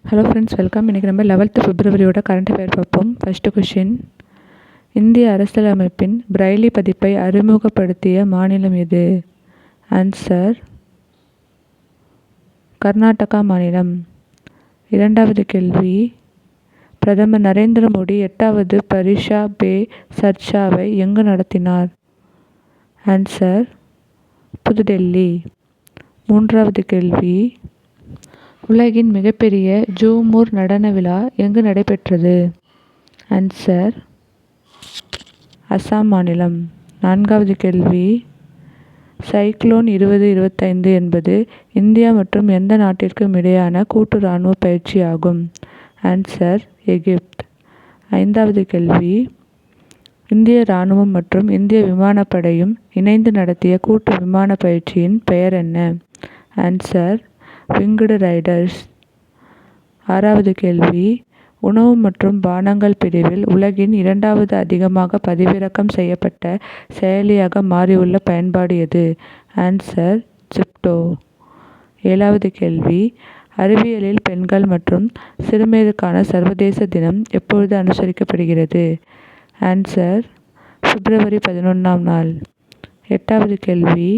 Hello friends, welcome. இன்றைக்கி நம்ம 11th பிப்ரவரியோட current affair பார்ப்போம். ஃபஸ்ட்டு கொஷின்: இந்திய அரசியலமைப்பின் பிரெய்லி பதிப்பை அறிமுகப்படுத்திய மாநிலம் எது? ஆன்சர்: கர்நாடகா மாநிலம். இரண்டாவது கேள்வி: பிரதமர் நரேந்திர மோடி 8வது பரீக்ஷா பே சர்ச்சாவை எங்கு நடத்தினார்? ஆன்சர்: புதுடெல்லி. மூன்றாவது கேள்வி: உலகின் மிகப்பெரிய ஜூமூர் நடன விழா எங்கு நடைபெற்றது? ஆன்சர்: அசாம் மாநிலம். நான்காவது கேள்வி: சைக்ளோன் 2025 என்பது இந்தியா மற்றும் எந்த நாட்டிற்கும் இடையான கூட்டு இராணுவ பயிற்சி ஆகும்? ஆன்சர்: எகிப்து. ஐந்தாவது கேள்வி: இந்திய இராணுவம் மற்றும் இந்திய விமானப்படையும் இணைந்து நடத்திய கூட்டு விமான பயிற்சியின் பெயர் என்ன? Answer: winged Riders. ஆறாவது கேள்வி: உணவு மற்றும் பானங்கள் பிரிவில் உலகின் 2வது அதிகமாக பதிவிறக்கம் செய்யப்பட்ட செயலியாக மாறியுள்ள பயன்பாடு எது? Answer: Zip2. ஏழாவது கேள்வி: அறிவியலில் பெண்கள் மற்றும் சிறுமியருக்கான சர்வதேச தினம் எப்பொழுது அனுசரிக்கப்படுகிறது? ஆன்சர்: பிப்ரவரி 11ஆம் நாள். எட்டாவது கேள்வி: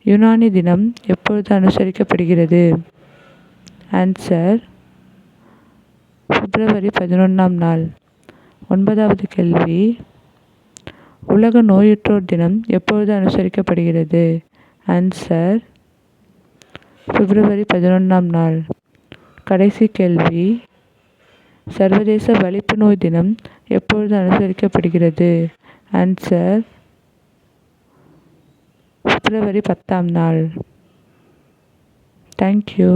யுனானி தினம் எப்பொழுது அனுசரிக்கப்படுகிறது? ஆன்சர்: பிப்ரவரி 11ஆம் நாள். ஒன்பதாவது கேள்வி: உலக நோயுற்றோர் தினம் எப்பொழுது அனுசரிக்கப்படுகிறது? ஆன்சர்: பிப்ரவரி 11ஆம் நாள். கடைசி கேள்வி: சர்வதேச வலிப்பு நோய் தினம் எப்பொழுது அனுசரிக்கப்படுகிறது? ஆன்சர்: பிப்ரவரி 10ஆம் நாள். தேங்க்யூ.